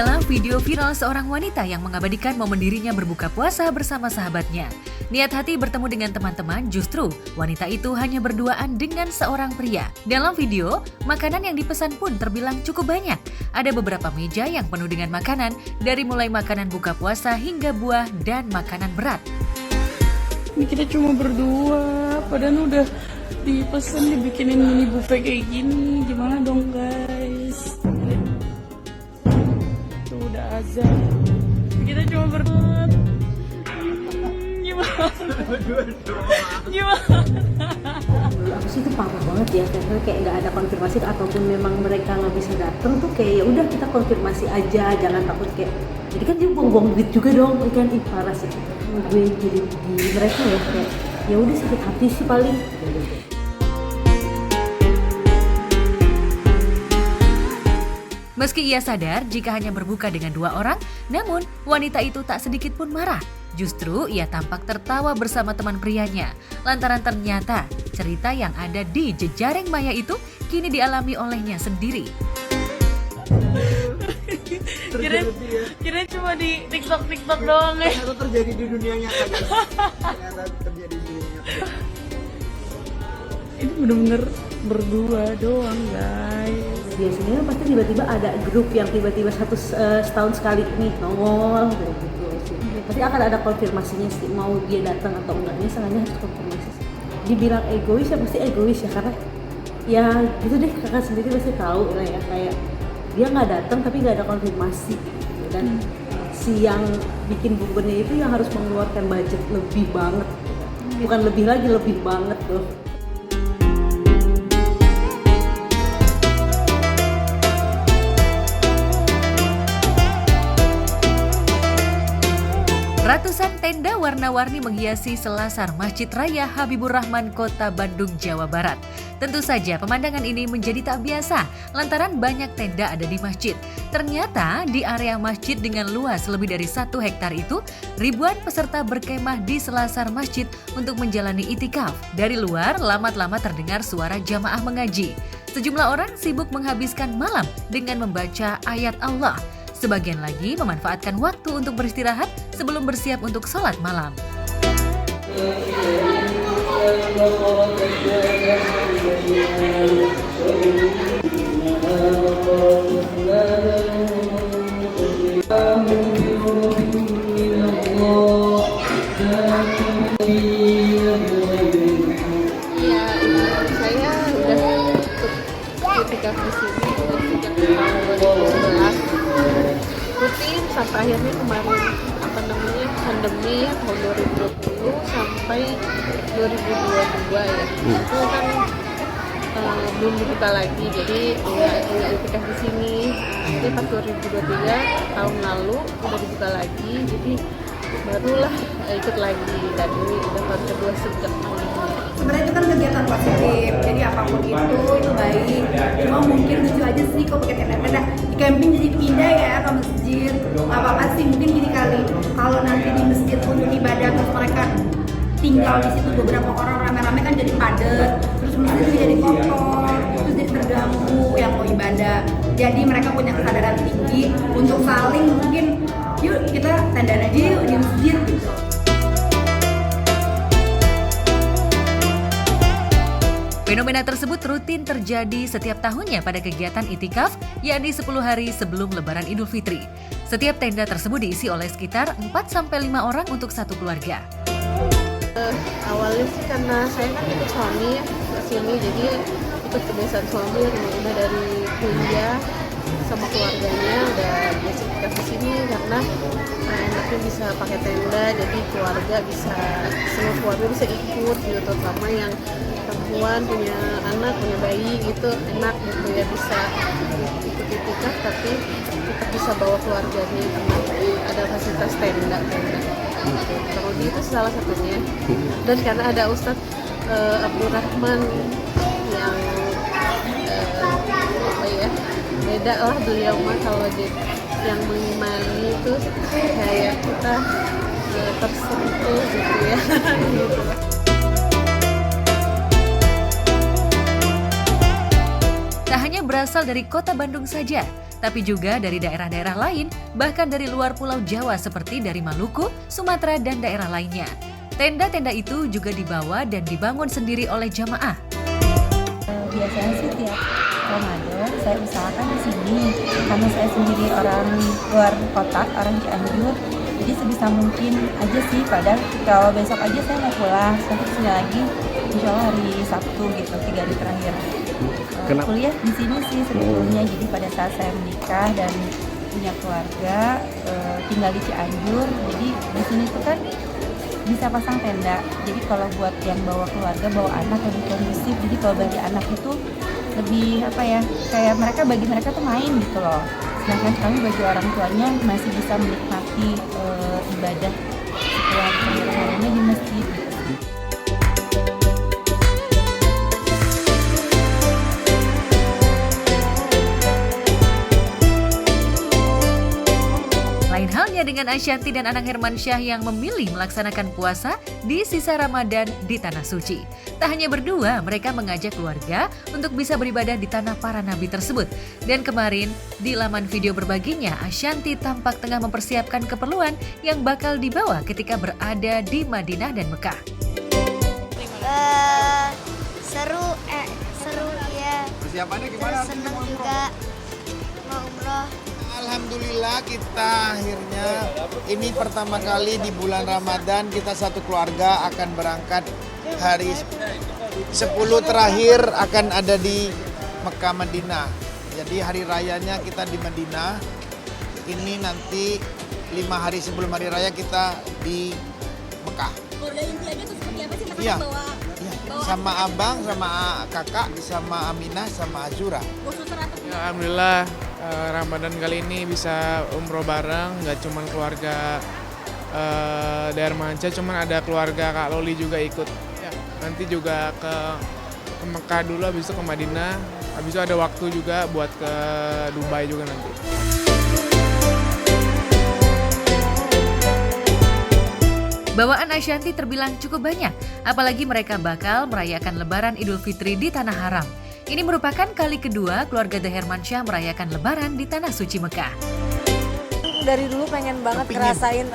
Inilah video viral seorang wanita yang mengabadikan momen dirinya berbuka puasa bersama sahabatnya. Niat hati bertemu dengan teman-teman, justru wanita itu hanya berduaan dengan seorang pria. Dalam video, makanan yang dipesan pun terbilang cukup banyak. Ada beberapa meja yang penuh dengan makanan, dari mulai makanan buka puasa hingga buah dan makanan berat. Ini kita cuma berdua, padahal udah dipesan dibikinin mini buffet kayak gini. Gimana dong guys? Tuh udah azan. Kita cuma berdua. Gimana? Aku sih itu parah banget ya, karena kayak nggak ada konfirmasi ataupun memang mereka nggak bisa datang tuh kayak ya udah kita konfirmasi aja, jangan takut kayak jadi kan dia buang-buang duit juga dong, kan parah sih gue jadi di mereka ya kayak ya udah sakit hati sih paling. Meski ia sadar jika hanya berbuka dengan 2 orang, namun wanita itu tak sedikit pun marah. Justru ia tampak tertawa bersama teman prianya, lantaran ternyata cerita yang ada di jejaring maya itu kini dialami olehnya sendiri. Kira cuma di TikTok doang ya. Ternyata terjadi di dunia nyata guys. Ternyata terjadi di dunia nyata. Ini bener-bener berdua doang guys. Biasanya pasti tiba-tiba ada grup yang tiba-tiba setahun sekali nih nongol kayak gitu sih. Pasti akan ada konfirmasinya sih, mau dia datang atau enggaknya, sengaja harus konfirmasi sih. Dibilang egois ya pasti egois ya, karena ya gitu deh, kakak sendiri pasti tahu lah ya, kayak dia nggak datang tapi nggak ada konfirmasi gitu. Dan si yang bikin buburnya itu yang harus mengeluarkan budget lebih banget, bukan lebih lagi, lebih banget tuh. Ratusan tenda warna-warni menghiasi selasar Masjid Raya Habibur Rahman, Kota Bandung, Jawa Barat. Tentu saja pemandangan ini menjadi tak biasa lantaran banyak tenda ada di masjid. Ternyata di area masjid dengan luas lebih dari 1 hektar itu, ribuan peserta berkemah di selasar masjid untuk menjalani itikaf. Dari luar, lama-lama terdengar suara jamaah mengaji. Sejumlah orang sibuk menghabiskan malam dengan membaca ayat Allah. Sebagian lagi memanfaatkan waktu untuk beristirahat sebelum bersiap untuk sholat malam. Iya, saya udah ketika di sini sejak tahun 2011 rutin sampai akhirnya kemarin pandemi ya, tahun 2020 sampai 2022 ya. Itu kan belum dibuka lagi, jadi nggak itikaf di sini. Jadi pas 2023 tahun lalu udah dibuka lagi, jadi barulah ikut lagi, dan ini udah tahun kedua sejak tahun ini. Sebenarnya itu kan kegiatan positif, jadi apapun itu baik. Cuma mungkin lucu aja sih kalau pakai tenda-tenda di camping jadi pindah ya ke masjid. Apa sih mungkin gini kali, kalau nanti di masjid untuk ibadah terus mereka tinggal di situ beberapa orang rame-rame kan jadi padat, terus masjid juga jadi kotor, terus jadi terganggu yang mau ibadah. Jadi mereka punya kesadaran tinggi untuk saling mungkin yuk kita tenda aja yuk di masjid gitu. Fenomena tersebut rutin terjadi setiap tahunnya pada kegiatan itikaf, yakni 10 hari sebelum Lebaran Idul Fitri. Setiap tenda tersebut diisi oleh sekitar 4-5 orang untuk satu keluarga. Awalnya sih karena saya kan ikut suami ya ke sini, jadi ikut kebiasaan suami yang udah dari kuliah sama keluarganya udah biasa itikaf di sini, karena enaknya bisa pakai tenda, jadi keluarga bisa, semua keluarga bisa ikut gitu, terutama yang perempuan punya anak, punya bayi gitu, enak gitu ya, bisa ikut itikaf tapi tetap bisa bawa keluarganya karena ada fasilitas tenda. Kalau itu salah satunya, dan karena ada Ustadz Abdurrahman yang beda lah beliau mah, kalau yang mengimani itu kayak kita tersentuh gitu ya. Gitu. Tak hanya berasal dari kota Bandung saja, tapi juga dari daerah-daerah lain, bahkan dari luar Pulau Jawa seperti dari Maluku, Sumatera, dan daerah lainnya. Tenda-tenda itu juga dibawa dan dibangun sendiri oleh jamaah. Biasanya sih tiap Ramadan saya usahakan di sini karena saya sendiri orang luar kota, orang Cianjur. Jadi sebisa mungkin aja sih, padahal kalau besok aja saya mau pulang, nanti kesini lagi insya Allah hari Sabtu gitu, 3 hari terakhir. Kuliah di sini sih sebetulnya, jadi pada saat saya menikah dan punya keluarga, tinggal di Cianjur, jadi di sini tuh kan bisa pasang tenda. Jadi kalau buat yang bawa keluarga, bawa anak lebih kondusif. Jadi kalau bagi anak itu lebih apa ya, kayak bagi mereka tuh main gitu loh. Sedangkan kami bagi orang tuanya masih bisa menikmati ibadah setelah harinya di masjid. Lain halnya dengan Ashanti dan Anang Hermansyah yang memilih melaksanakan puasa di sisa Ramadan di Tanah Suci. Tak hanya berdua, mereka mengajak keluarga untuk bisa beribadah di tanah para nabi tersebut. Dan kemarin, di laman video berbaginya, Ashanti tampak tengah mempersiapkan keperluan yang bakal dibawa ketika berada di Madinah dan Mekah. Seru ya. Persiapannya gimana? Senang juga mau umroh. Alhamdulillah kita akhirnya ini pertama kali di bulan Ramadan kita satu keluarga akan berangkat hari 10 terakhir akan ada di Mekah Madinah. Jadi hari rayanya kita di Madinah. Ini nanti 5 hari sebelum hari raya kita di Mekah. Keluarga intinya tuh seperti apa sih? Maksudnya Iya. bawa Sama abang, sama kakak, sama Aminah, sama Azura. khusus atau Ya, alhamdulillah Ramadan kali ini bisa umroh bareng, nggak cuma keluarga daerah Manca, cuman ada keluarga Kak Loli juga ikut. Ya, nanti juga ke Mekah dulu, habis itu ke Madinah, habis itu ada waktu juga buat ke Dubai juga nanti. Bawaan Ashanti terbilang cukup banyak, apalagi mereka bakal merayakan Lebaran Idul Fitri di Tanah Haram. Ini merupakan kali kedua keluarga The Hermansyah merayakan Lebaran di Tanah Suci Mekah. Dari dulu pengen banget ngerasain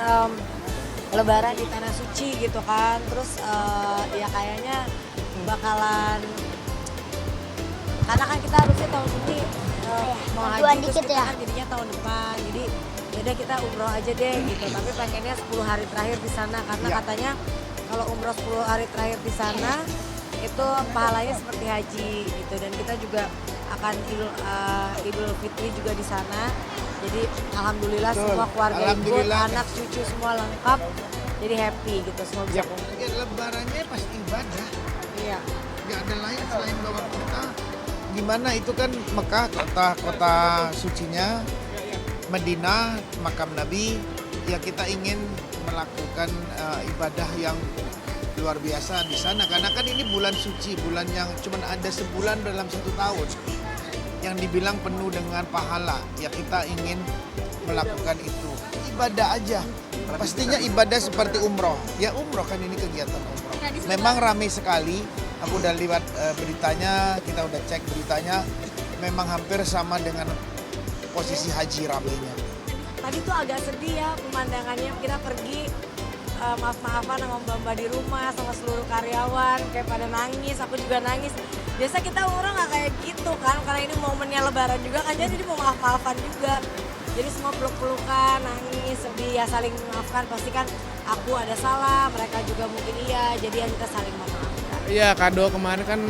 Lebaran di Tanah Suci gitu kan, terus ya kayaknya bakalan, karena kan kita harusnya tahun ini mau haji, terus kita kan jadinya tahun depan, jadi yaudah kita umroh aja deh gitu, tapi pengennya 10 hari terakhir di sana karena katanya kalau umroh 10 hari terakhir di sana itu pahalanya seperti haji gitu, dan kita juga akan Idul Fitri juga di sana. Jadi alhamdulillah semua keluarga ikut, anak cucu semua lengkap, jadi happy gitu, semua bisa kumpul. Lebarannya pasti ibadah. Iya. Gak ada lain selain bawa kita. Gimana itu kan Mekah, kota sucinya, Madinah, makam Nabi. Ya kita ingin melakukan ibadah yang luar biasa di sana karena kan ini bulan suci, bulan yang cuma ada sebulan dalam 1 tahun yang dibilang penuh dengan pahala. Ya kita ingin melakukan itu, ibadah aja. Pastinya ibadah seperti umroh. Ya umroh kan ini kegiatan umroh. Memang ramai sekali. Aku udah lihat beritanya, kita udah cek beritanya. Memang hampir sama dengan posisi haji ramainya. Tadi tuh agak sedih ya pemandangannya, kita pergi maaf-maafan sama mbak-mbak di rumah sama seluruh karyawan, kayak pada nangis, aku juga nangis. Biasa kita umroh nggak kayak gitu kan, karena ini momennya Lebaran juga kan, jadi mau maaf-maafan juga. Jadi semua peluk-pelukan, nangis, sedih, ya saling memaafkan. Pasti kan aku ada salah, mereka juga mungkin iya, jadi ya kita saling memaafkan. Iya, kado kemarin kan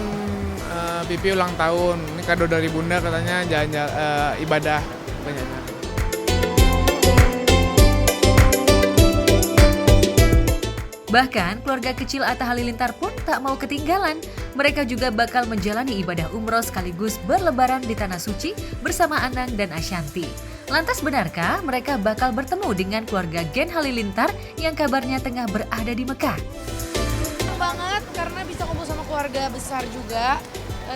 Pipi ulang tahun, ini kado dari Bunda katanya jalan-jalan ibadah katanya. Bahkan keluarga kecil Atta Halilintar pun tak mau ketinggalan. Mereka juga bakal menjalani ibadah umroh sekaligus berlebaran di Tanah Suci bersama Anang dan Ashanti. Lantas benarkah mereka bakal bertemu dengan keluarga Gen Halilintar yang kabarnya tengah berada di Mekah? Banget karena bisa kumpul sama keluarga besar juga,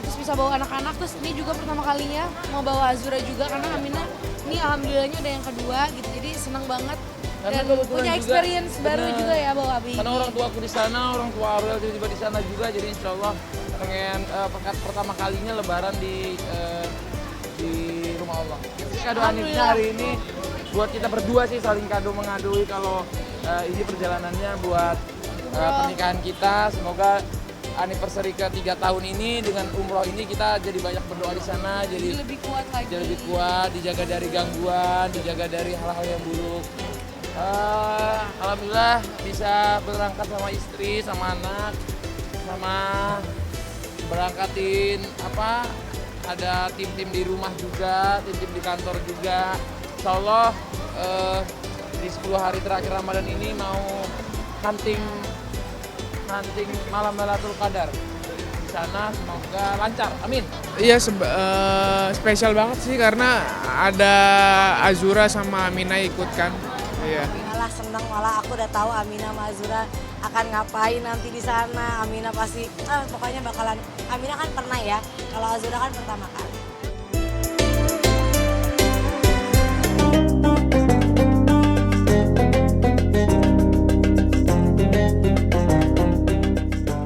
terus bisa bawa anak-anak, terus ini juga pertama kalinya mau bawa Azura juga karena Aminah ini alhamdulillahnya ada yang kedua gitu, jadi senang banget. Dan punya experience baru juga ya bawa Abi. Karena orang tua aku di sana, orang tua Aurel tiba-tiba di sana juga, jadi insya Allah pengen pertama kalinya Lebaran di rumah Allah. Jadi kado Hanifnya hari ini buat kita berdua sih, saling kado mengadui kalau ini perjalanannya buat pernikahan kita. Semoga anniversary ke 3 tahun ini dengan umroh ini kita jadi banyak berdoa di sana, jadi lebih kuat lagi. jadi lebih kuat, dijaga dari gangguan, dijaga dari hal-hal yang buruk. Alhamdulillah bisa berangkat sama istri, sama anak, sama berangkatin ada tim-tim di rumah juga, tim-tim di kantor juga. Insya Allah di 10 hari terakhir Ramadan ini mau hunting malam Lailatul Qadar di sana, semoga lancar, amin. Iya, spesial banget sih karena ada Azura sama Amina ikut kan. Iya. Malah seneng, malah aku udah tahu Amina sama Azura akan ngapain nanti di sana. Amina pasti, pokoknya bakalan. Amina kan pernah ya, kalau Azura kan pertama kali.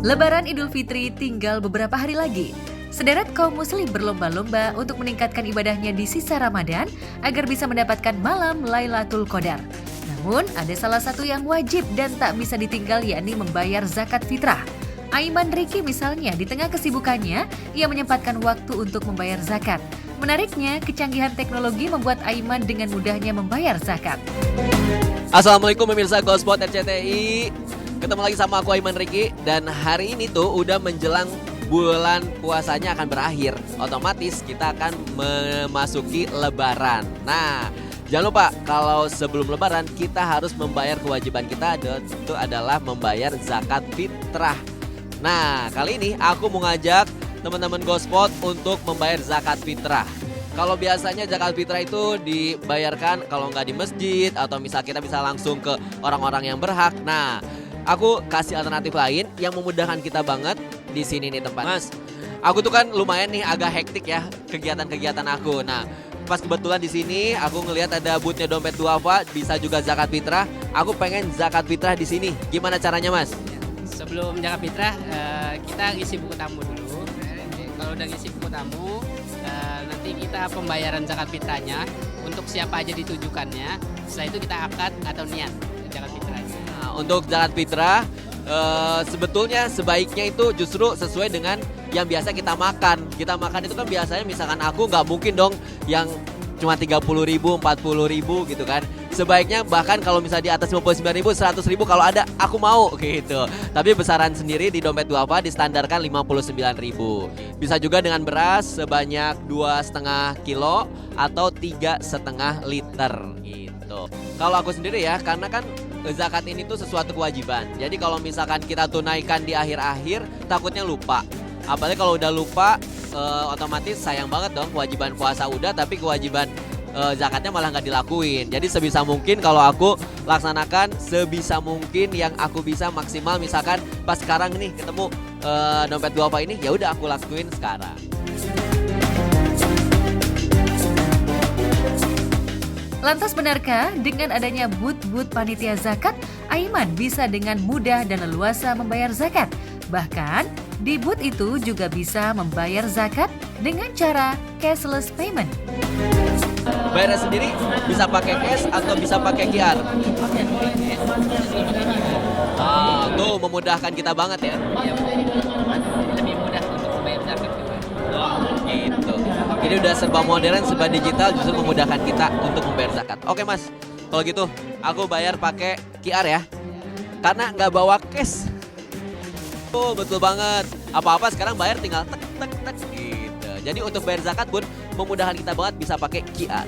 Lebaran Idul Fitri tinggal beberapa hari lagi. Sederet kaum muslim berlomba-lomba untuk meningkatkan ibadahnya di sisa Ramadan agar bisa mendapatkan malam Lailatul Qadar. Namun, ada salah satu yang wajib dan tak bisa ditinggal, yakni membayar zakat fitrah. Aiman Riki misalnya, di tengah kesibukannya, ia menyempatkan waktu untuk membayar zakat. Menariknya, kecanggihan teknologi membuat Aiman dengan mudahnya membayar zakat. Assalamualaikum pemirsa Gospot RCTI. Ketemu lagi sama aku Aiman Riki, dan hari ini tuh udah menjelang bulan puasanya akan berakhir. Otomatis kita akan memasuki Lebaran. Nah, jangan lupa kalau sebelum Lebaran kita harus membayar kewajiban kita, itu adalah membayar zakat fitrah. Nah, kali ini aku mau ngajak teman-teman Gospot untuk membayar zakat fitrah. Kalau biasanya zakat fitrah itu dibayarkan kalau nggak di masjid atau misal kita bisa langsung ke orang-orang yang berhak. Nah, aku kasih alternatif lain yang memudahkan kita banget di sini nih tempat. Mas, aku tuh kan lumayan nih agak hektik ya kegiatan-kegiatan aku. Nah, pas kebetulan di sini aku ngelihat ada boothnya Dompet Duafa, bisa juga zakat fitrah. Aku pengen zakat fitrah di sini. Gimana caranya, Mas? Sebelum zakat fitrah kita ngisi buku tamu dulu. Kalau udah ngisi buku tamu, nanti kita pembayaran zakat fitrahnya untuk siapa aja ditujukannya. Setelah itu kita akad atau niat zakat fitrahnya. Nah, untuk zakat fitrah sebetulnya sebaiknya itu justru sesuai dengan yang biasa kita makan. Kita makan itu kan biasanya misalkan aku nggak mungkin dong yang cuma 30.000, 40.000 gitu kan. Sebaiknya bahkan kalau misalnya di atas 59.000, 100.000 kalau ada aku mau gitu. Tapi besaran sendiri di Dompet Duafa distandarkan 59.000. Bisa juga dengan beras sebanyak 2,5 kilo atau 3,5 liter gitu. Kalau aku sendiri ya, karena kan zakat ini tuh sesuatu kewajiban. Jadi kalau misalkan kita tunaikan di akhir-akhir takutnya lupa. Apalagi kalau udah lupa otomatis sayang banget dong, kewajiban puasa udah tapi kewajiban zakatnya malah nggak dilakuin. Jadi sebisa mungkin kalau aku laksanakan sebisa mungkin yang aku bisa maksimal. Misalkan pas sekarang nih ketemu Dompet Duafa ini, ya udah aku lakuin sekarang. Lantas benarkah dengan adanya booth-booth panitia zakat, Aiman bisa dengan mudah dan leluasa membayar zakat? Bahkan, di booth itu juga bisa membayar zakat dengan cara cashless payment. Bayarnya sendiri bisa pakai cash atau bisa pakai QR? Tuh memudahkan kita banget ya. Lebih mudah untuk membayar zakat fitrah. Gitu. Jadi udah serba modern, serba digital, justru memudahkan kita untuk membayar zakat. Oke Mas, kalau gitu aku bayar pakai QR ya. Karena nggak bawa cash. Oh betul banget. Apa-apa sekarang bayar tinggal tek tek tek gitu. Jadi untuk bayar zakat pun memudahkan kita banget, bisa pakai QR.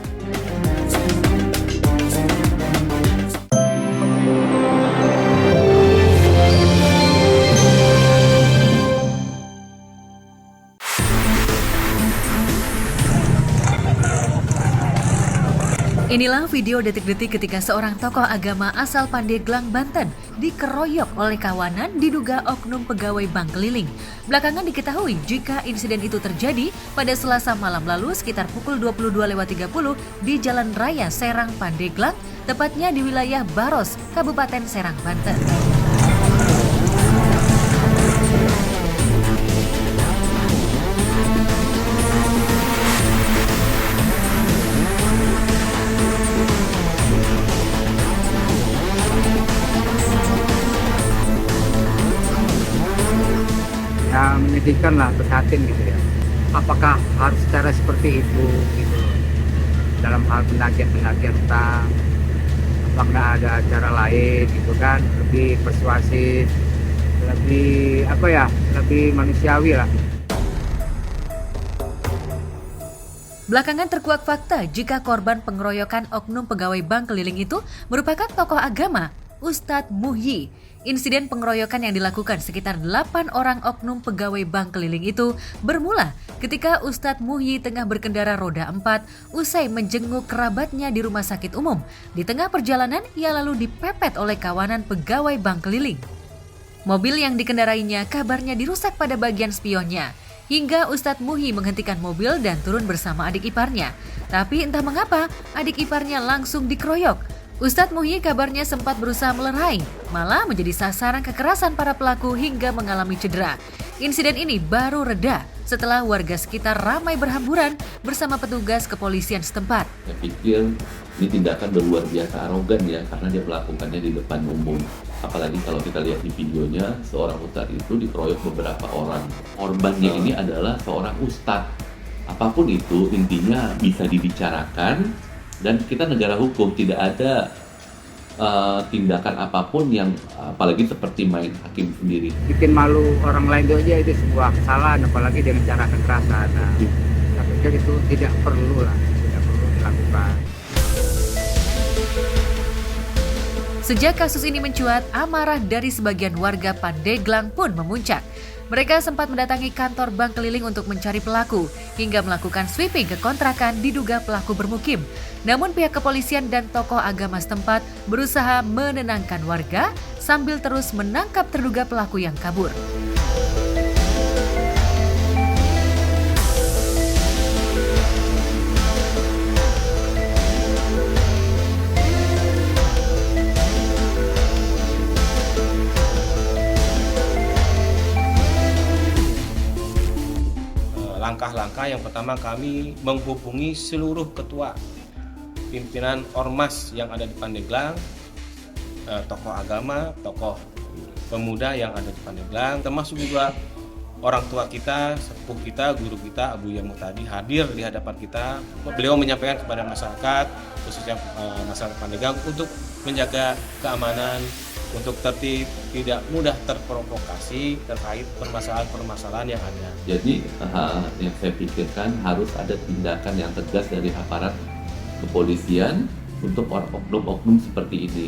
Inilah video detik-detik ketika seorang tokoh agama asal Pandeglang, Banten dikeroyok oleh kawanan diduga oknum pegawai bank keliling. Belakangan diketahui jika insiden itu terjadi pada Selasa malam lalu sekitar pukul 22.30 di Jalan Raya Serang, Pandeglang, tepatnya di wilayah Baros, Kabupaten Serang, Banten. diperhatikan lah, perhatiin gitu ya. Apakah harus cara seperti itu gitu dalam hal penagihan utang? Apakah ada cara lain gitu kan, lebih persuasif, lebih lebih manusiawi lah. Belakangan terkuak fakta jika korban pengeroyokan oknum pegawai bank keliling itu merupakan tokoh agama, Ustadz Muhyi. Insiden pengeroyokan yang dilakukan sekitar 8 orang oknum pegawai bank keliling itu bermula ketika Ustadz Muhyi tengah berkendara roda 4 usai menjenguk kerabatnya di rumah sakit umum. Di tengah perjalanan, ia lalu dipepet oleh kawanan pegawai bank keliling. Mobil yang dikendarainya kabarnya dirusak pada bagian spionnya. Hingga Ustadz Muhyi menghentikan mobil dan turun bersama adik iparnya. Tapi entah mengapa, adik iparnya langsung dikeroyok. Ustadz Muhyi kabarnya sempat berusaha melerai, malah menjadi sasaran kekerasan para pelaku hingga mengalami cedera. Insiden ini baru reda setelah warga sekitar ramai berhamburan bersama petugas kepolisian setempat. Saya pikir ini tindakan luar biasa arogan ya, karena dia melakukannya di depan umum. Apalagi kalau kita lihat di videonya, seorang ustadz itu dikeroyok beberapa orang. Korbannya ini adalah seorang ustadz. Apapun itu, intinya bisa dibicarakan, dan kita negara hukum, tidak ada tindakan apapun yang apalagi seperti main hakim sendiri. Bikin malu orang lain itu aja itu sebuah kesalahan, apalagi dengan cara kekerasan. Nah, saya pikir itu tidak perlu dilakukan. Sejak kasus ini mencuat, amarah dari sebagian warga Pandeglang pun memuncak. Mereka sempat mendatangi kantor bank keliling untuk mencari pelaku, hingga melakukan sweeping ke kontrakan diduga pelaku bermukim. Namun pihak kepolisian dan tokoh agama setempat berusaha menenangkan warga sambil terus menangkap terduga pelaku yang kabur. Langkah-langkah yang pertama, kami menghubungi seluruh ketua pimpinan ormas yang ada di Pandeglang, tokoh agama, tokoh pemuda yang ada di Pandeglang, termasuk juga orang tua kita, sepuh kita, guru kita, Abu Yamu tadi hadir di hadapan kita. Beliau menyampaikan kepada masyarakat, khususnya masyarakat Pandeglang, untuk menjaga keamanan, untuk tertib, tidak mudah terprovokasi terkait permasalahan-permasalahan yang ada. Jadi yang saya pikirkan harus ada tindakan yang tegas dari aparat kepolisian untuk oknum-oknum seperti ini.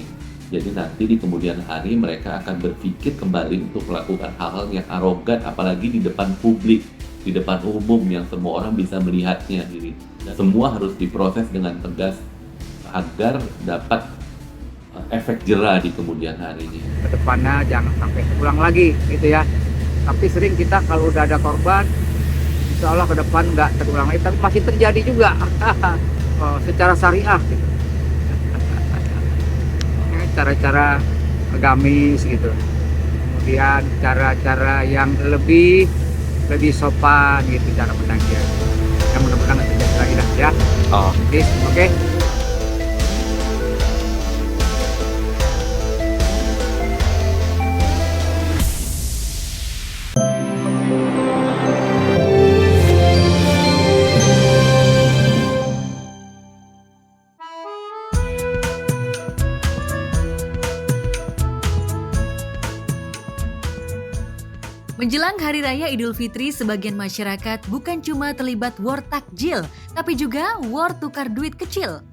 Jadi nanti di kemudian hari mereka akan berpikir kembali untuk melakukan hal-hal yang arogan, apalagi di depan publik, di depan umum yang semua orang bisa melihatnya. Jadi semua harus diproses dengan tegas agar dapat efek jera di kemudian harinya. Kedepannya jangan sampai ulang lagi gitu ya. Tapi sering kita kalau udah ada korban, insya Allah ke depan nggak terulang lagi, tapi masih terjadi juga secara syariah gitu. Cara-cara agamis gitu. Kemudian cara-cara yang lebih sopan gitu cara menagih. Yang mudah-mudahan nggak terjadi lagi dah ya. Oke. Menjelang Hari Raya Idul Fitri, sebagian masyarakat bukan cuma terlibat war takjil, tapi juga war tukar duit kecil.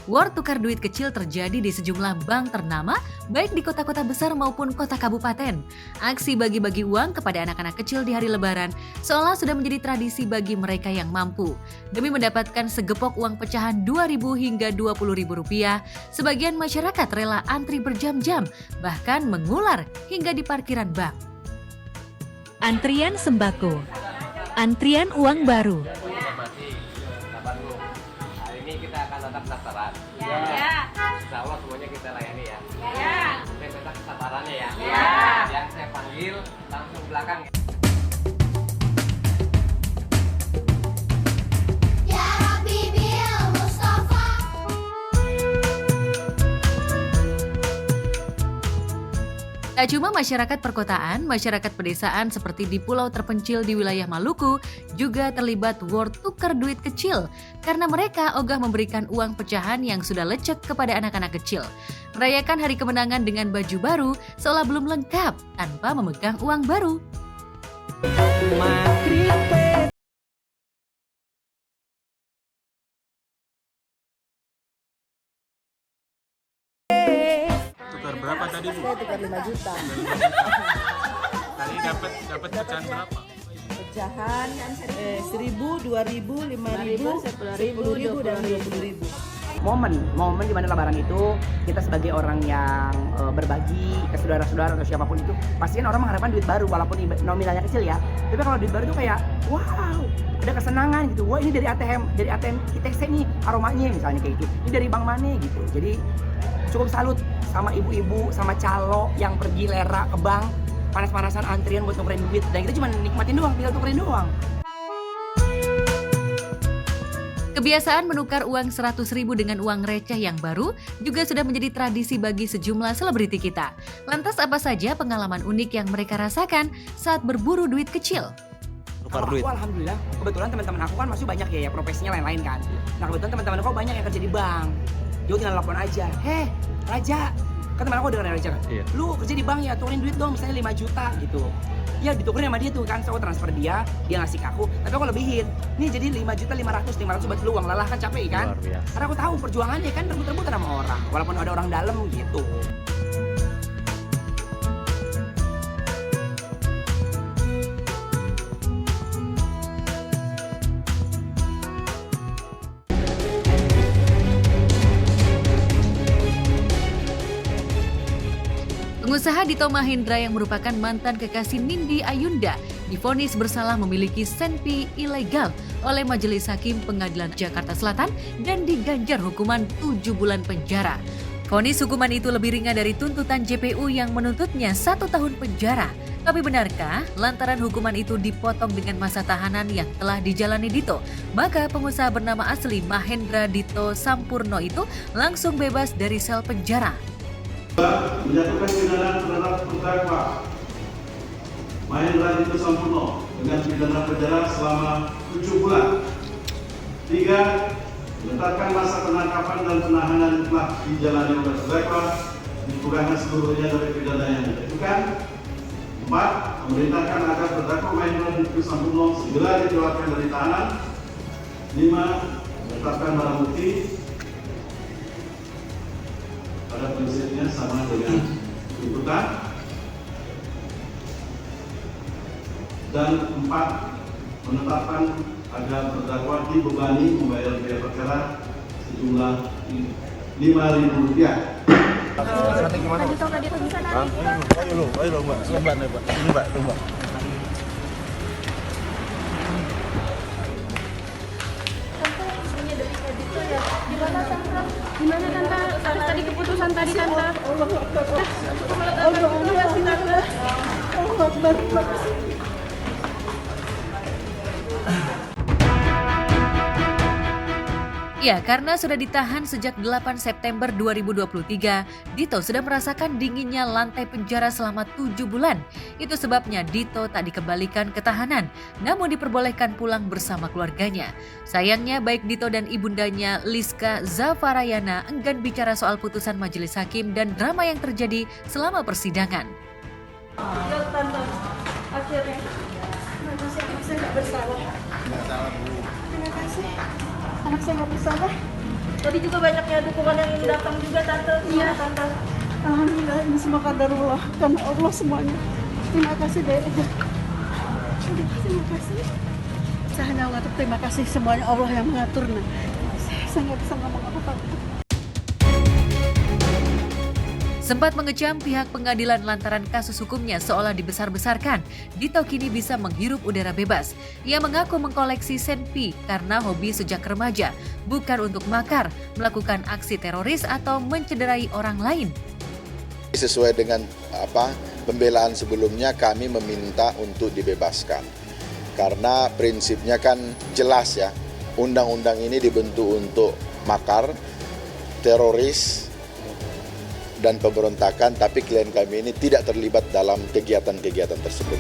War tukar duit kecil terjadi di sejumlah bank ternama, baik di kota-kota besar maupun kota kabupaten. Aksi bagi-bagi uang kepada anak-anak kecil di hari Lebaran seolah sudah menjadi tradisi bagi mereka yang mampu. Demi mendapatkan segepok uang pecahan Rp2.000 hingga Rp20.000, sebagian masyarakat rela antri berjam-jam, bahkan mengular hingga di parkiran bank. Antrian sembako, antrian uang baru. Hari ini kita akan tetap sasaran. Ya. Insya Allah semuanya kita layani ya. Ya. Saya tetap kesabarannya ya. Ya. Yang saya panggil langsung belakang. Tak cuma masyarakat perkotaan, masyarakat pedesaan seperti di pulau terpencil di wilayah Maluku juga terlibat war tukar duit kecil karena mereka ogah memberikan uang pecahan yang sudah lecek kepada anak-anak kecil. Merayakan hari kemenangan dengan baju baru seolah belum lengkap tanpa memegang uang baru. Tukar berapa tadi, Bu? Saya tukar 5 juta. Tadi dapat pecahan berapa? Pecahan 1.000, 2.000, 5.000, 10.000 dan 20.000. Momen di mana Lebaran itu kita sebagai orang yang berbagi ke saudara-saudara atau siapapun itu pasti kan orang mengharapkan duit baru walaupun nominalnya kecil ya. Tapi kalau duit baru itu kayak wow, ada kesenangan gitu. Wah, ini dari ATM ITC nih aromanya misalnya kayak gitu. Ini dari bank mana gitu. Jadi cukup salut sama ibu-ibu sama calo yang pergi lera ke bank panas-panasan antrian buat tukerin duit dan kita cuma nikmatin doang, tinggal tukerin doang. Kebiasaan menukar uang 100.000 dengan uang receh yang baru juga sudah menjadi tradisi bagi sejumlah selebriti kita. Lantas apa saja pengalaman unik yang mereka rasakan saat berburu duit kecil? Aku alhamdulillah, kebetulan teman-teman aku kan masih banyak ya profesinya lain-lain kan. Nah kebetulan teman-teman aku banyak yang kerja di bank. Dia tinggal telepon aja, "Heh Raja," kan teman aku dengar Raja kan, "Iya. Lu kerja di bank ya, tukerin duit dong misalnya 5 juta gitu." Ya ditukerin sama dia tuh kan, so transfer dia ngasih ke aku, tapi aku lebihin. Nih jadi 5.500.000 buat lu uang lelah kan capek kan? Karena aku tahu perjuangannya kan rebut-rebutan sama orang, walaupun ada orang dalam gitu. Pengusaha Dito Mahendra yang merupakan mantan kekasih Nindi Ayunda divonis bersalah memiliki senpi ilegal oleh Majelis Hakim Pengadilan Jakarta Selatan dan diganjar hukuman 7 bulan penjara. Vonis hukuman itu lebih ringan dari tuntutan JPU yang menuntutnya 1 tahun penjara. Tapi benarkah lantaran hukuman itu dipotong dengan masa tahanan yang telah dijalani Dito, maka pengusaha bernama asli Mahendra Dito Sampurno itu langsung bebas dari sel penjara? Menjatuhkan pidana terhadap terdakwa Mahendra Dito Sampurno dengan pidana penjara selama 7 bulan. 3. Menetapkan masa penangkapan dan penahanan telah dijalani oleh terdakwa dikurangkan seluruhnya dari pidana yang dijatuhkan. 4. Memerintahkan agar terdakwa Mahendra Dito Sampurno segera dikeluarkan dari tahanan. 5. Menetapkan barang bukti pada prinsipnya sama dengan tuntutan. Dan 4. Menetapkan agar terdakwa dibebani membayar biaya perkara sejumlah Rp5.000. Nanti gimana? Ayo Mbak. Ini Mbak, tuh Mbak. Gimana Tante? Tadi keputusan tadi Tante. Ya, karena sudah ditahan sejak 8 September 2023, Dito sudah merasakan dinginnya lantai penjara selama 7 bulan. Itu sebabnya Dito tak dikembalikan ke tahanan, namun diperbolehkan pulang bersama keluarganya. Sayangnya baik Dito dan ibundanya Liska Zafarayana enggan bicara soal putusan majelis hakim dan drama yang terjadi selama persidangan. Ya Tante, akhirnya. Terima kasih, anak saya nggak bersalah. Nggak salah, Bu. Terima kasih. Anak saya nggak bersalah. Tadi juga banyaknya dukungan yang ingin datang juga Tante. Iya Tante. Alhamdulillah ini semua kadarullah karena Allah semuanya. Terima kasih Dek. Terima kasih. Saya hanya mengatur terima kasih semuanya Allah yang mengatur. Nah, saya nggak bisa ngomong apa-apa. Sempat mengecam pihak pengadilan lantaran kasus hukumnya seolah dibesar-besarkan, Dito kini bisa menghirup udara bebas. Ia mengaku mengkoleksi senpi karena hobi sejak remaja, bukan untuk makar, melakukan aksi teroris atau mencederai orang lain. Sesuai dengan pembelaan sebelumnya, kami meminta untuk dibebaskan. Karena prinsipnya kan jelas ya, undang-undang ini dibentuk untuk makar, teroris, dan pemberontakan, tapi klien kami ini tidak terlibat dalam kegiatan-kegiatan tersebut.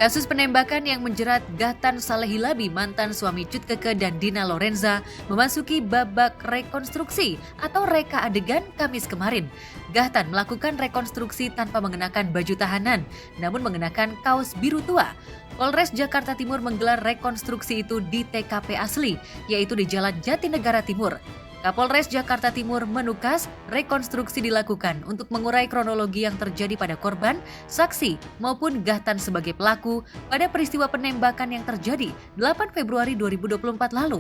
Kasus penembakan yang menjerat Gahtan Salehilabi, mantan suami Cut Keke dan Dina Lorenza, memasuki babak rekonstruksi atau reka adegan Kamis kemarin. Gahtan melakukan rekonstruksi tanpa mengenakan baju tahanan, namun mengenakan kaos biru tua. Polres Jakarta Timur menggelar rekonstruksi itu di TKP asli, yaitu di Jalan Jatinegara Timur. Kapolres Jakarta Timur menukas rekonstruksi dilakukan untuk mengurai kronologi yang terjadi pada korban, saksi, maupun Gahtan sebagai pelaku pada peristiwa penembakan yang terjadi 8 Februari 2024 lalu.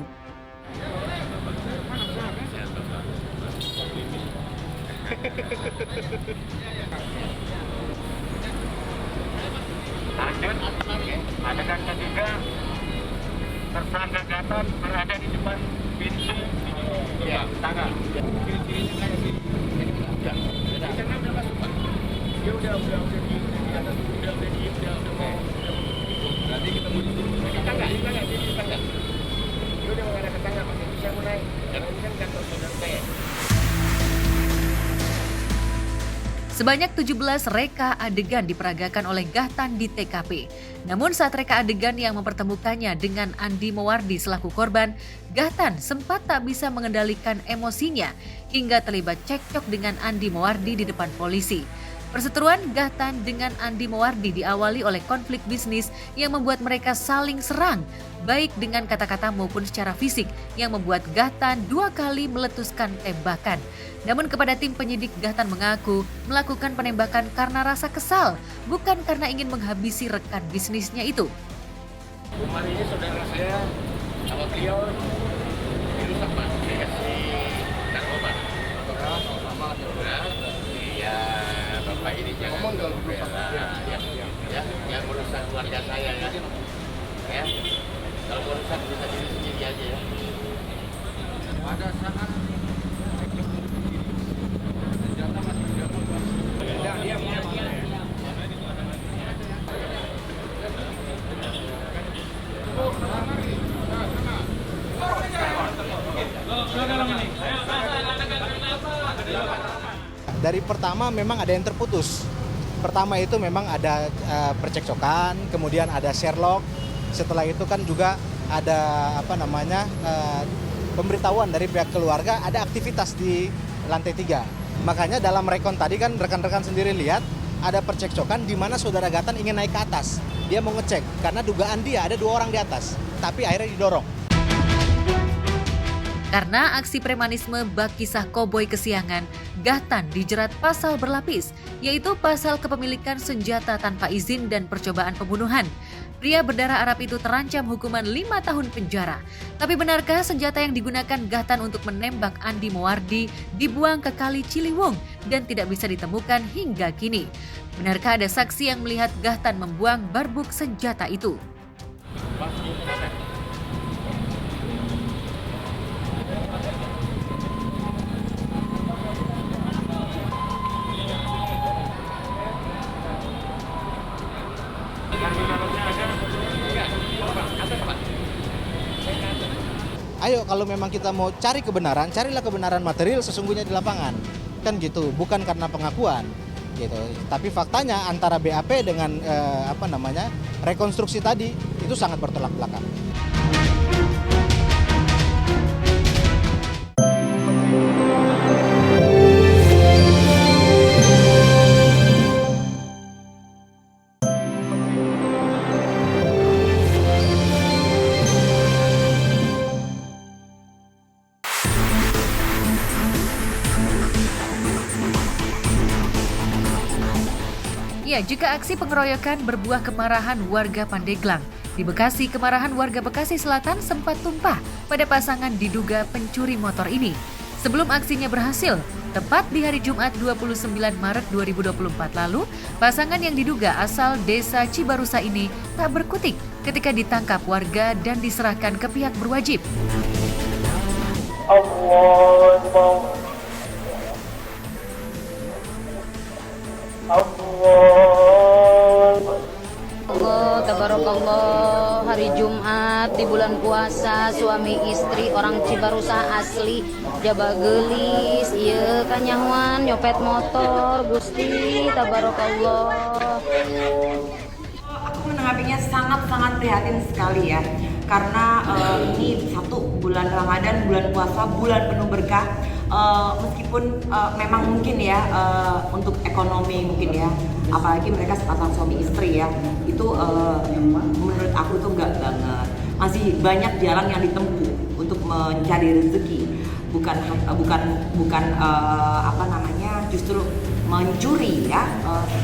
Adegan ketiga, tersangka Gahtan berada di depan pintu tangga. Dia udah di atas, udah mau. Nanti kita mau di tangga. Dia udah mengarah ke tangga, pakai bisa mau naik. Karena ini kan kantor saudara saya. Sebanyak 17 reka adegan diperagakan oleh Gahtan di TKP. Namun saat reka adegan yang mempertemukannya dengan Andi Mowardi selaku korban, Gahtan sempat tak bisa mengendalikan emosinya hingga terlibat cekcok dengan Andi Mowardi di depan polisi. Perseteruan Gahtan dengan Andi Mowardi diawali oleh konflik bisnis yang membuat mereka saling serang, baik dengan kata-kata maupun secara fisik, yang membuat Gahtan 2 kali meletuskan tembakan. Namun kepada tim penyidik, Gahtan mengaku melakukan penembakan karena rasa kesal, bukan karena ingin menghabisi rekan bisnisnya itu. Umar ini saudara saya, sama beliau dirusak Pak, dikasih narkoba. Sama iya, Bapak ini jangan ngomong dong, ya merusak keluarga saya ya. Ya, kalau merusak bisa diri sendiri aja ya. Pada saat dari pertama memang ada yang terputus. Pertama itu memang ada percekcokan, kemudian ada Sherlock. Setelah itu kan juga ada pemberitahuan dari pihak keluarga ada aktivitas di lantai 3. Makanya dalam rekon tadi kan rekan-rekan sendiri lihat ada percekcokan di mana saudara Gahtan ingin naik ke atas. Dia mau ngecek karena dugaan dia ada 2 orang di atas, tapi akhirnya didorong. Karena aksi premanisme bak kisah koboi kesiangan, Gahtan dijerat pasal berlapis, yaitu pasal kepemilikan senjata tanpa izin dan percobaan pembunuhan. Pria berdarah Arab itu terancam hukuman 5 tahun penjara. Tapi benarkah senjata yang digunakan Gahtan untuk menembak Andi Mowardi dibuang ke Kali Ciliwung dan tidak bisa ditemukan hingga kini? Benarkah ada saksi yang melihat Gahtan membuang barbuk senjata itu? Ayo kalau memang kita mau cari kebenaran, carilah kebenaran material sesungguhnya di lapangan. Kan gitu, bukan karena pengakuan gitu. Tapi faktanya antara BAP dengan rekonstruksi tadi itu sangat bertolak belakang. Ya, jika aksi pengeroyokan berbuah kemarahan warga Pandeglang, di Bekasi kemarahan warga Bekasi Selatan sempat tumpah pada pasangan diduga pencuri motor ini. Sebelum aksinya berhasil, tepat di hari Jumat 29 Maret 2024 lalu, pasangan yang diduga asal desa Cibarusa ini tak berkutik ketika ditangkap warga dan diserahkan ke pihak berwajib. Allah, tabarakallah, hari Jumat di bulan puasa, suami istri orang Cibarusah asli Jaba Gelis, iya kanyahuan nyopet motor, Gusti, tabarakallah. Aku menanggapinya sangat-sangat prihatin sekali ya, karena ini satu bulan Ramadan, bulan puasa, bulan penuh berkah. Meskipun memang mungkin ya untuk ekonomi mungkin ya, apalagi mereka sepasang suami istri ya, itu menurut aku tuh enggak banget. Masih banyak jalan yang ditempuh untuk mencari rezeki, bukan apa namanya justru mencuri ya,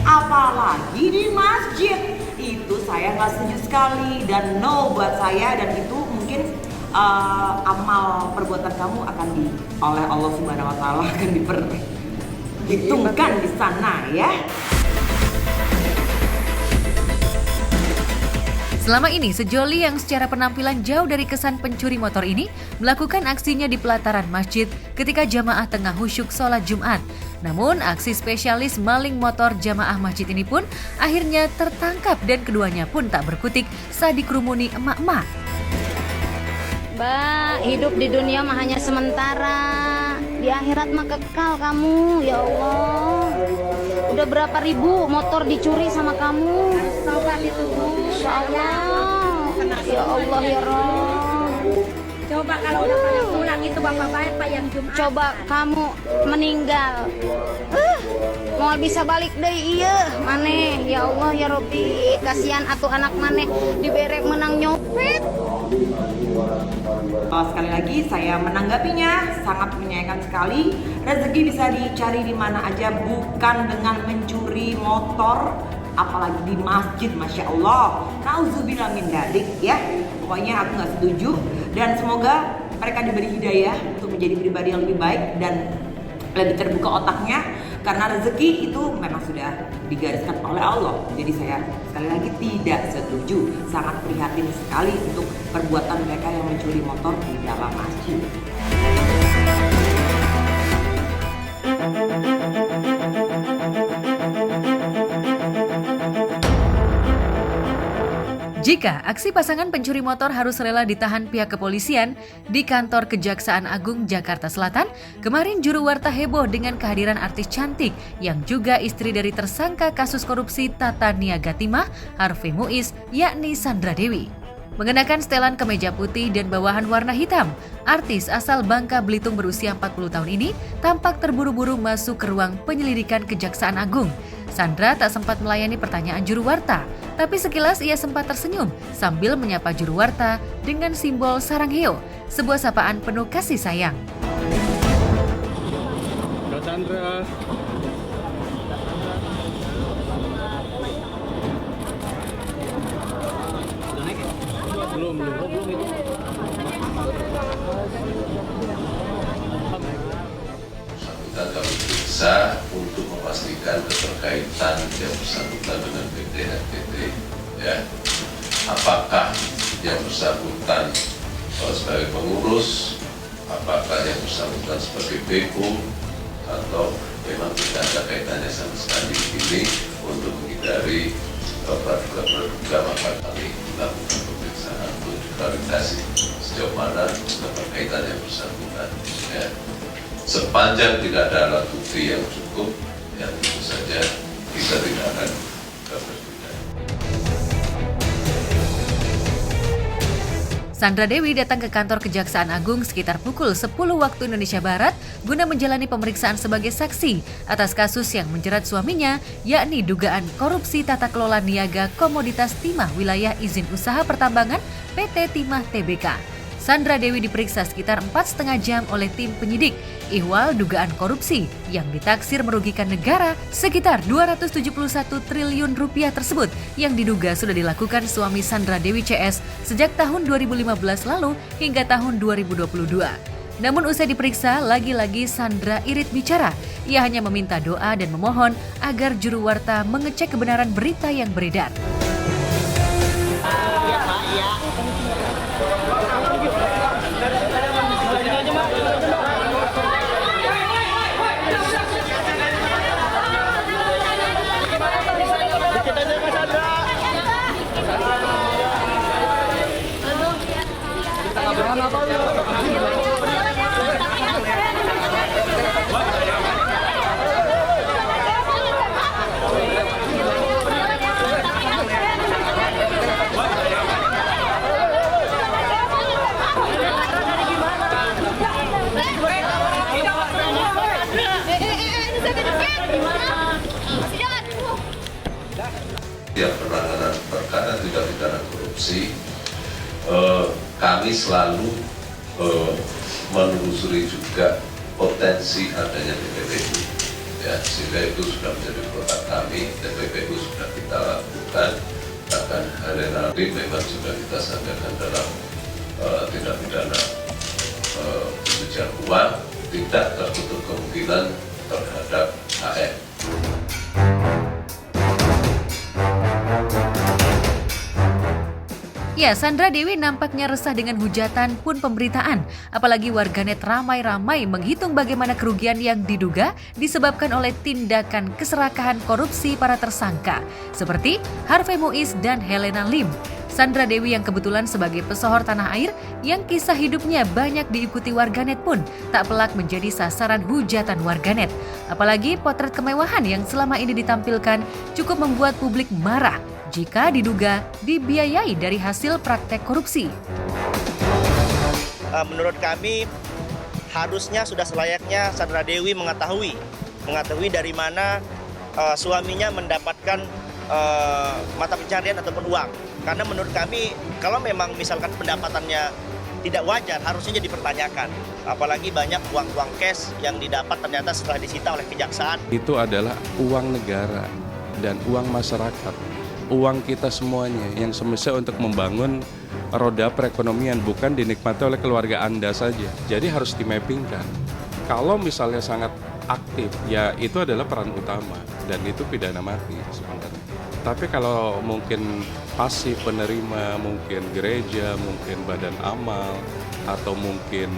apalagi di masjid. Itu saya nggak setuju sekali dan no buat saya, dan itu mungkin amal perbuatan kamu akan oleh Allah Subhanahu Wa Taala akan diperhitungkan di sana ya. Selama ini, sejoli yang secara penampilan jauh dari kesan pencuri motor ini melakukan aksinya di pelataran masjid ketika jamaah tengah khusyuk sholat Jumat. Namun, aksi spesialis maling motor jamaah masjid ini pun akhirnya tertangkap dan keduanya pun tak berkutik saat dikerumuni emak-emak. Mbak, hidup di dunia mah hanya sementara, di akhirat mah kekal kamu, ya Allah. Udah berapa ribu motor dicuri sama kamu? Taubat itu, ya Allah, ya Allah ya Rob. Coba kalau udah pada pulang itu bapak-bapak yang Jumat. Coba kamu meninggal, mau bisa balik deh iya, maneh, ya Allah ya Robbi, kasihan atuh anak maneh diberek menang nyopet. Sekali lagi saya menanggapinya sangat menyayangkan sekali. Rezeki bisa dicari di mana aja, bukan dengan mencuri motor, apalagi di masjid, masya Allah. Nauzubillah min dzalik ya. Pokoknya aku nggak setuju, dan semoga mereka diberi hidayah untuk menjadi pribadi yang lebih baik dan lebih terbuka otaknya, karena rezeki itu memang sudah digariskan oleh Allah. Jadi saya sekali lagi tidak setuju, sangat prihatin sekali untuk perbuatan mereka yang mencuri motor di dalam masjid. Jika aksi pasangan pencuri motor harus rela ditahan pihak kepolisian di kantor Kejaksaan Agung Jakarta Selatan, kemarin juru warta heboh dengan kehadiran artis cantik yang juga istri dari tersangka kasus korupsi Tata Niaga Timah, Harvey Muiz, yakni Sandra Dewi. Mengenakan setelan kemeja putih dan bawahan warna hitam, artis asal Bangka Belitung berusia 40 tahun ini tampak terburu-buru masuk ke ruang penyelidikan Kejaksaan Agung. Sandra tak sempat melayani pertanyaan juru warta, tapi sekilas ia sempat tersenyum sambil menyapa juru warta dengan simbol sarangheo, sebuah sapaan penuh kasih sayang. Sandra. Belum itu. Kita kami periksa untuk memastikan keterkaitan yang bersangkutan dengan PT HTT, ya. Apakah yang bersangkutan sebagai pengurus, apakah yang bersangkutan sebagai BPU, atau memang tidak ada kaitannya sama sekali. Ini untuk menghindari praduga, maka kami melakukan pemeriksaan untuk klarifikasi sejauh mana keterkaitan yang bersangkutan, ya. Sepanjang tidak ada alat bukti yang cukup, ya tentu saja kita tidak akan berpihak. Sandra Dewi datang ke kantor Kejaksaan Agung sekitar pukul 10 waktu Indonesia Barat guna menjalani pemeriksaan sebagai saksi atas kasus yang menjerat suaminya, yakni dugaan korupsi tata kelola niaga komoditas timah wilayah izin usaha pertambangan PT Timah Tbk. Sandra Dewi diperiksa sekitar 4,5 jam oleh tim penyidik ihwal dugaan korupsi yang ditaksir merugikan negara sekitar 271 triliun rupiah tersebut yang diduga sudah dilakukan suami Sandra Dewi CS sejak tahun 2015 lalu hingga tahun 2022. Namun usai diperiksa, lagi-lagi Sandra irit bicara. Ia hanya meminta doa dan memohon agar juru warta mengecek kebenaran berita yang beredar. Setiap penanganan perkara tindak pidana korupsi, kami selalu menelusuri juga potensi adanya TPPU, ya, sehingga itu sudah menjadi produk kami. TPPU sudah kita lakukan, bahkan hari nanti memang sudah kita sampaikan dalam tindak pidana pencucian uang, tidak tertutup kemungkinan terhadap HM. Ya, Sandra Dewi nampaknya resah dengan hujatan pun pemberitaan. Apalagi warganet ramai-ramai menghitung bagaimana kerugian yang diduga disebabkan oleh tindakan keserakahan korupsi para tersangka. Seperti Harvey Muiz dan Helena Lim. Sandra Dewi yang kebetulan sebagai pesohor tanah air yang kisah hidupnya banyak diikuti warganet pun tak pelak menjadi sasaran hujatan warganet. Apalagi potret kemewahan yang selama ini ditampilkan cukup membuat publik marah jika diduga dibiayai dari hasil praktek korupsi. Menurut kami harusnya sudah selayaknya Sandra Dewi mengetahui dari mana suaminya mendapatkan mata pencarian ataupun uang. Karena menurut kami kalau memang misalkan pendapatannya tidak wajar harusnya dipertanyakan. Apalagi banyak uang-uang cash yang didapat ternyata setelah disita oleh kejaksaan. Itu adalah uang negara dan uang masyarakat. Uang kita semuanya yang semestinya untuk membangun roda perekonomian, bukan dinikmati oleh keluarga Anda saja. Jadi harus dimappingkan. Kalau misalnya sangat aktif, ya itu adalah peran utama dan itu pidana mati sebenarnya. Tapi kalau mungkin pasif penerima, mungkin gereja, mungkin badan amal, atau mungkin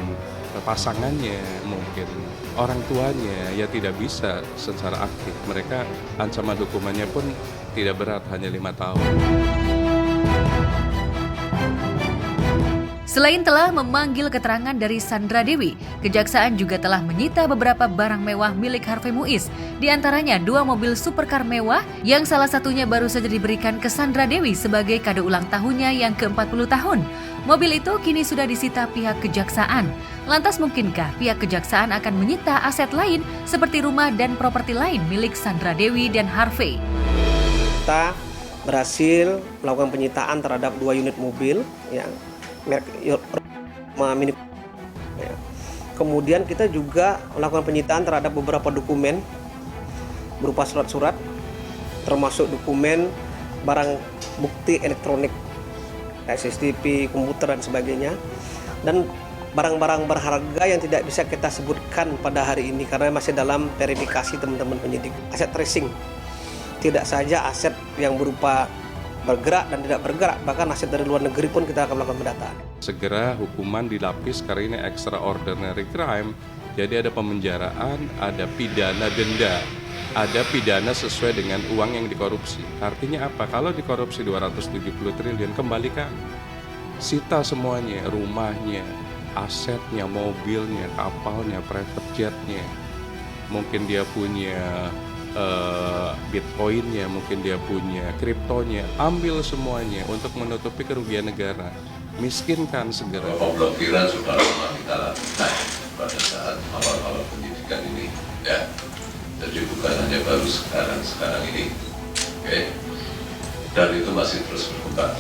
pasangannya, mungkin orang tuanya, ya tidak bisa secara aktif. Mereka ancaman hukumannya pun tidak berat, hanya 5 tahun. Selain telah memanggil keterangan dari Sandra Dewi, Kejaksaan juga telah menyita beberapa barang mewah milik Harvey Muiz. Di antaranya 2 mobil supercar mewah yang salah satunya baru saja diberikan ke Sandra Dewi sebagai kado ulang tahunnya yang ke-40 tahun. Mobil itu kini sudah disita pihak Kejaksaan. Lantas mungkinkah pihak Kejaksaan akan menyita aset lain seperti rumah dan properti lain milik Sandra Dewi dan Harvey? Kita berhasil melakukan penyitaan terhadap 2 unit mobil yang merek Mini. Kemudian kita juga melakukan penyitaan terhadap beberapa dokumen berupa surat-surat, termasuk dokumen barang bukti elektronik, CCTV, komputer dan sebagainya, dan barang-barang berharga yang tidak bisa kita sebutkan pada hari ini karena masih dalam verifikasi teman-teman penyidik. Aset tracing, tidak saja aset yang berupa bergerak dan tidak bergerak, bahkan aset dari luar negeri pun kita akan melakukan pendataan. Segera hukuman dilapis karena ini extraordinary crime, jadi ada pemenjaraan, ada pidana denda, ada pidana sesuai dengan uang yang dikorupsi. Artinya apa? Kalau dikorupsi 270 triliun, kembalikan. Sita semuanya, rumahnya, asetnya, mobilnya, kapalnya, private jetnya. Mungkin dia punya bitcoinnya, mungkin dia punya kriptonya, ambil semuanya untuk menutupi kerugian negara. Miskinkan segera. Pemblokiran sudah lama kita lakukan pada saat awal-awal penyidikan ini, ya. Jadi bukan hanya baru sekarang ini, oke? Dan itu masih terus berkembang.